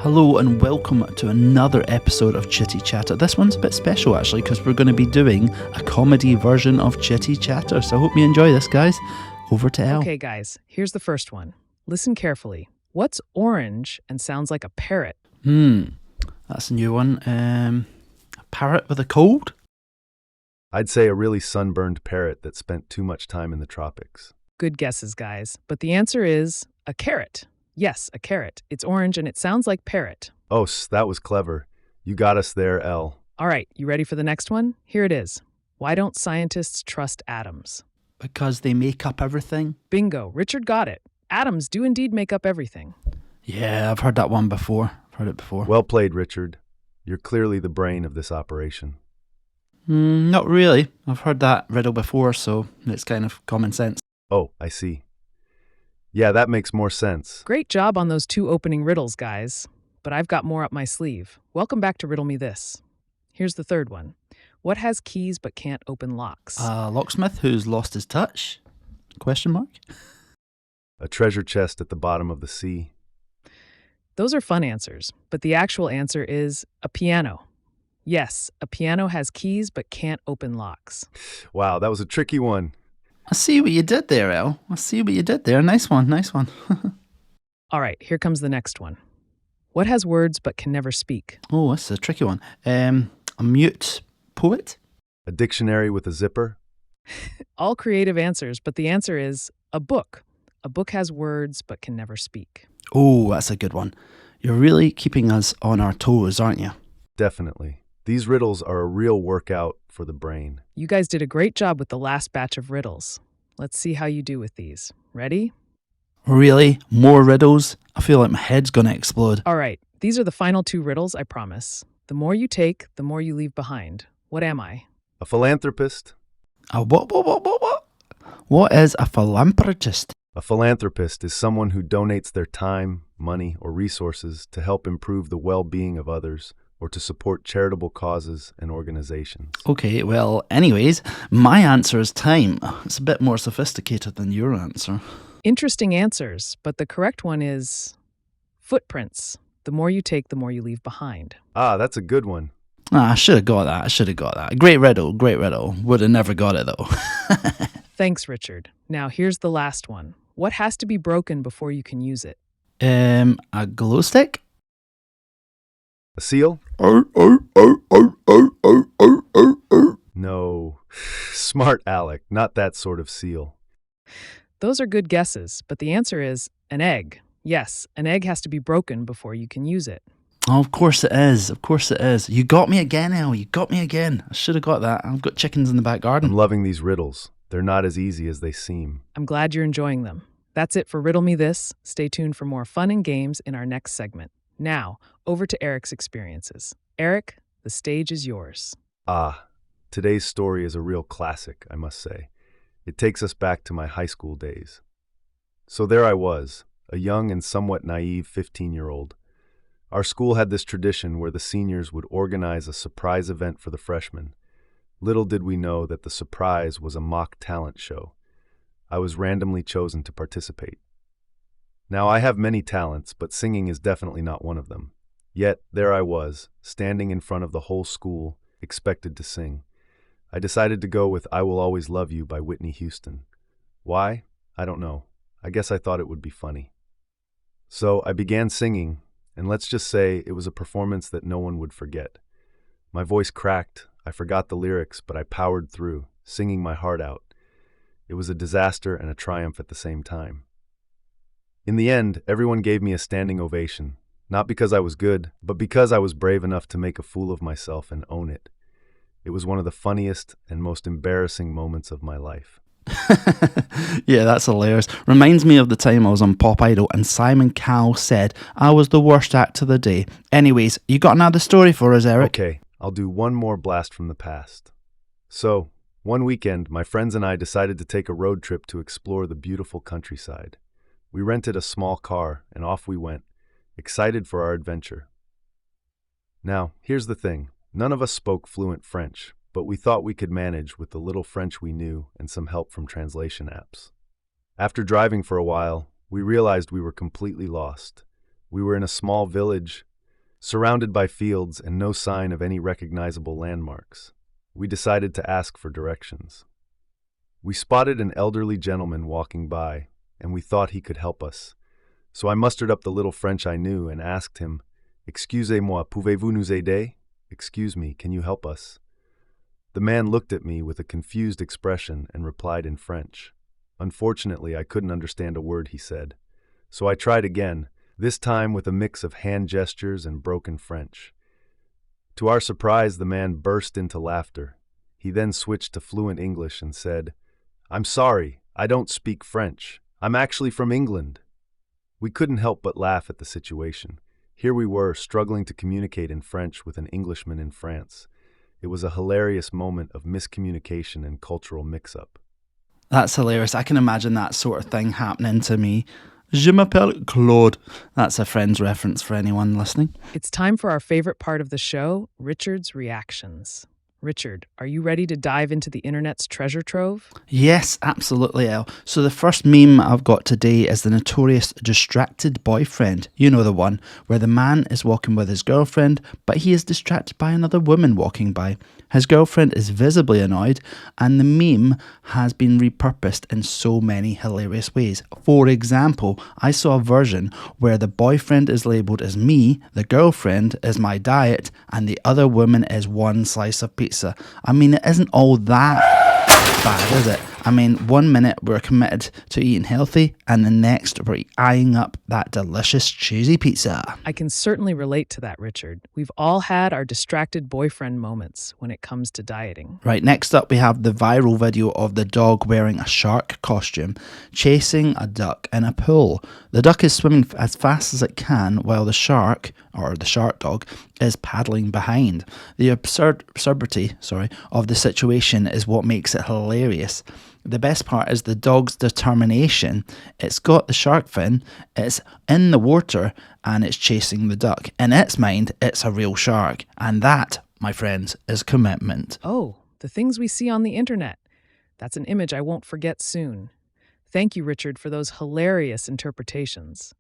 Hello and welcome to another episode of Chitty Chatter. This one's a bit special actually because we're going to be doing a comedy version of Chitty Chatter. So I hope you enjoy this, guys. Over to Elle. Okay, guys, here's the first one. Listen carefully. What's orange and sounds like a parrot? That's a new one. A parrot with a cold? I'd say a really sunburned parrot that spent too much time in the tropics. Good guesses, guys. But the answer is a carrot. Yes, a carrot. It's orange and it sounds like parrot. Oh, that was clever. You got us there, Elle. All right, you ready for the next one? Here it is. Why don't scientists trust atoms? Because they make up everything? Bingo, Richard got it. Atoms do indeed make up everything. Yeah, I've heard that one before. I've heard it before. Well played, Richard. You're clearly the brain of this operation. Not really. I've heard that riddle before, so it's kind of common sense. Oh, I see. Yeah, that makes more sense. Great job on those two opening riddles, guys. But I've got more up my sleeve. Welcome back to Riddle Me This. Here's the third one. What has keys but can't open locks? A locksmith who's lost his touch? Question mark? A treasure chest at the bottom of the sea. Those are fun answers, but the actual answer is a piano. Yes, a piano has keys but can't open locks. Wow, that was a tricky one. I see what you did there, Elle. I see what you did there. Nice one, nice one. All right, here comes the next one. What has words but can never speak? Oh, that's a tricky one. A mute poet? A dictionary with a zipper. All creative answers, but the answer is a book. A book has words but can never speak. Oh, that's a good one. You're really keeping us on our toes, aren't you? Definitely. These riddles are a real workout for the brain. You guys did a great job with the last batch of riddles. Let's see how you do with these. Ready? Really? More riddles? I feel like my head's gonna explode. All right, these are the final two riddles, I promise. The more you take, the more you leave behind. What am I? A philanthropist. A what? What is a philanthropist? A philanthropist is someone who donates their time, money, or resources to help improve the well-being of others or to support charitable causes and organizations. Okay, well, anyways, my answer is time. It's a bit more sophisticated than your answer. Interesting answers, but the correct one is footprints. The more you take, the more you leave behind. Ah, that's a good one. I should have got that. Great riddle. Would have never got it, though. Thanks, Richard. Now, here's the last one. What has to be broken before you can use it? A glow stick? A seal? No. Smart Alec, not that sort of seal. Those are good guesses, but the answer is an egg. Yes, an egg has to be broken before you can use it. Oh, of course it is. You got me again, Elle. You got me again. I should have got that. I've got chickens in the back garden. I'm loving these riddles. They're not as easy as they seem. I'm glad you're enjoying them. That's it for Riddle Me This. Stay tuned for more fun and games in our next segment. Now, over to Eric's experiences. Eric, the stage is yours. Ah, today's story is a real classic, I must say. It takes us back to my high school days. So there I was, a young and somewhat naive 15-year-old. Our school had this tradition where the seniors would organize a surprise event for the freshmen. Little did we know that the surprise was a mock talent show. I was randomly chosen to participate. Now, I have many talents, but singing is definitely not one of them. Yet, there I was, standing in front of the whole school, expected to sing. I decided to go with I Will Always Love You by Whitney Houston. Why? I don't know. I guess I thought it would be funny. So, I began singing, and let's just say it was a performance that no one would forget. My voice cracked, I forgot the lyrics, but I powered through, singing my heart out. It was a disaster and a triumph at the same time. In the end, everyone gave me a standing ovation, not because I was good, but because I was brave enough to make a fool of myself and own it. It was one of the funniest and most embarrassing moments of my life. Yeah, that's hilarious. Reminds me of the time I was on Pop Idol and Simon Cowell said I was the worst act of the day. Anyways, you got another story for us, Eric? Okay, I'll do one more blast from the past. So, one weekend, my friends and I decided to take a road trip to explore the beautiful countryside. We rented a small car, and off we went, excited for our adventure. Now, here's the thing. None of us spoke fluent French, but we thought we could manage with the little French we knew and some help from translation apps. After driving for a while, we realized we were completely lost. We were in a small village, surrounded by fields and no sign of any recognizable landmarks. We decided to ask for directions. We spotted an elderly gentleman walking by, and we thought he could help us. So I mustered up the little French I knew and asked him, "Excusez-moi, pouvez-vous nous aider?" Excuse me, can you help us? The man looked at me with a confused expression and replied in French. Unfortunately, I couldn't understand a word he said. So I tried again, this time with a mix of hand gestures and broken French. To our surprise, the man burst into laughter. He then switched to fluent English and said, "I'm sorry, I don't speak French. I'm actually from England." We couldn't help but laugh at the situation. Here we were, struggling to communicate in French with an Englishman in France. It was a hilarious moment of miscommunication and cultural mix-up. That's hilarious. I can imagine that sort of thing happening to me. Je m'appelle Claude. That's a Friends reference for anyone listening. It's time for our favorite part of the show, Richard's reactions. Richard, are you ready to dive into the internet's treasure trove? Yes, absolutely, Elle. So the first meme I've got today is the notorious distracted boyfriend. You know the one, where the man is walking with his girlfriend, but he is distracted by another woman walking by. His girlfriend is visibly annoyed, and the meme has been repurposed in so many hilarious ways. For example, I saw a version where the boyfriend is labelled as me, the girlfriend is my diet, and the other woman is one slice of pizza. I mean, it isn't all that bad, is it? I mean, 1 minute we're committed to eating healthy, and the next we're eyeing up that delicious cheesy pizza. I can certainly relate to that, Richard. We've all had our distracted boyfriend moments when it comes to dieting. Right, next up we have the viral video of the dog wearing a shark costume, chasing a duck in a pool. The duck is swimming as fast as it can while the shark, or the shark dog, is paddling behind. The absurdity of the situation is what makes it hilarious. The best part is the dog's determination. It's got the shark fin, it's in the water, and it's chasing the duck. In its mind, it's a real shark. And that, my friends, is commitment. Oh, the things we see on the internet. That's an image I won't forget soon. Thank you, Richard, for those hilarious interpretations.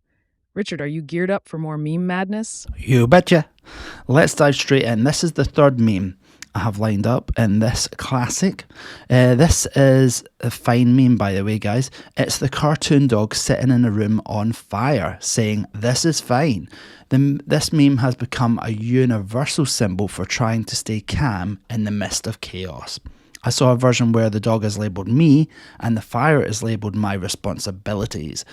Richard, are you geared up for more meme madness? You betcha. Let's dive straight in. This is the third meme I have lined up in this classic. This is a fine meme, by the way, guys. It's the cartoon dog sitting in a room on fire saying, "This is fine." This meme has become a universal symbol for trying to stay calm in the midst of chaos. I saw a version where the dog is labelled me and the fire is labelled my responsibilities.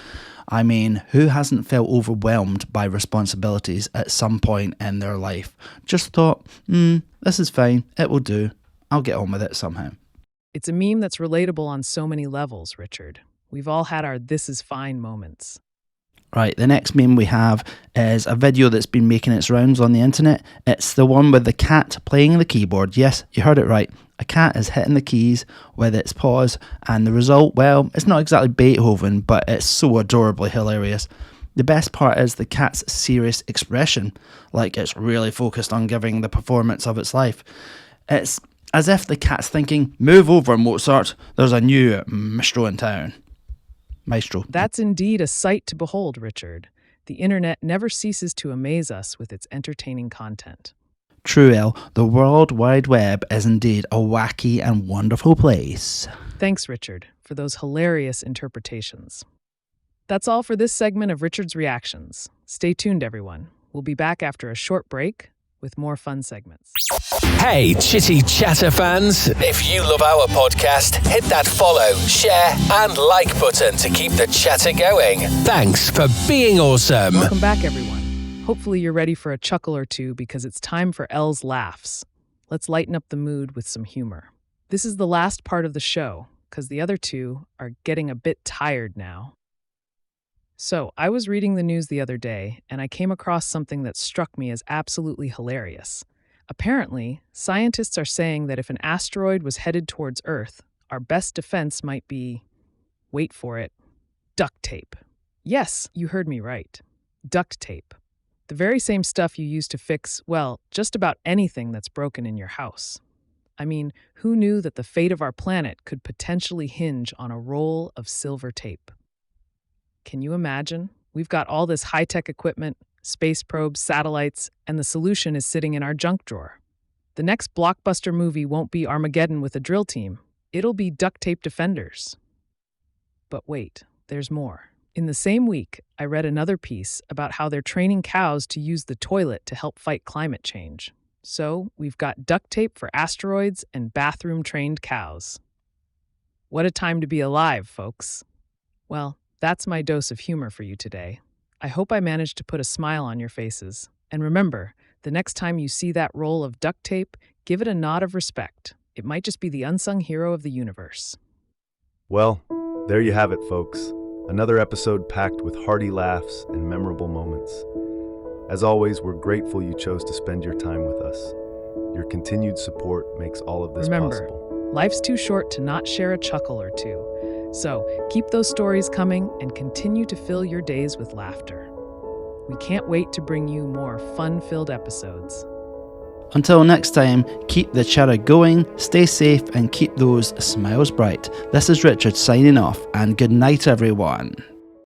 I mean, who hasn't felt overwhelmed by responsibilities at some point in their life? Just thought, this is fine, it will do. I'll get on with it somehow. It's a meme that's relatable on so many levels, Richard. We've all had our "this is fine" moments. Right, the next meme we have is a video that's been making its rounds on the internet. It's the one with the cat playing the keyboard. Yes, you heard it right. A cat is hitting the keys with its paws, and the result, well, it's not exactly Beethoven, but it's so adorably hilarious. The best part is the cat's serious expression, like it's really focused on giving the performance of its life. It's as if the cat's thinking, "Move over, Mozart, there's a new maestro in town." Maestro. That's indeed a sight to behold, Richard. The internet never ceases to amaze us with its entertaining content. True, El. The World Wide Web is indeed a wacky and wonderful place. Thanks, Richard, for those hilarious interpretations. That's all for this segment of Richard's Reactions. Stay tuned, everyone. We'll be back after a short break with more fun segments. Hey, Chitty Chatter fans. If you love our podcast, hit that follow, share, and like button to keep the chatter going. Thanks for being awesome. Welcome back, everyone. Hopefully you're ready for a chuckle or two because it's time for Elle's Laughs. Let's lighten up the mood with some humor. This is the last part of the show because the other two are getting a bit tired now. So, I was reading the news the other day, and I came across something that struck me as absolutely hilarious. Apparently, scientists are saying that if an asteroid was headed towards Earth, our best defense might be, wait for it, duct tape. Yes, you heard me right. Duct tape. The very same stuff you use to fix, well, just about anything that's broken in your house. I mean, who knew that the fate of our planet could potentially hinge on a roll of silver tape? Can you imagine? We've got all this high-tech equipment, space probes, satellites, and the solution is sitting in our junk drawer. The next blockbuster movie won't be Armageddon with a drill team. It'll be duct tape defenders. But wait, there's more. In the same week, I read another piece about how they're training cows to use the toilet to help fight climate change. So, we've got duct tape for asteroids and bathroom-trained cows. What a time to be alive, folks. Well, that's my dose of humor for you today. I hope I managed to put a smile on your faces. And remember, the next time you see that roll of duct tape, give it a nod of respect. It might just be the unsung hero of the universe. Well, there you have it, folks. Another episode packed with hearty laughs and memorable moments. As always, we're grateful you chose to spend your time with us. Your continued support makes all of this possible. Life's too short to not share a chuckle or two. So keep those stories coming and continue to fill your days with laughter. We can't wait to bring you more fun-filled episodes. Until next time, keep the chatter going, stay safe, and keep those smiles bright. This is Richard signing off, and good night, everyone.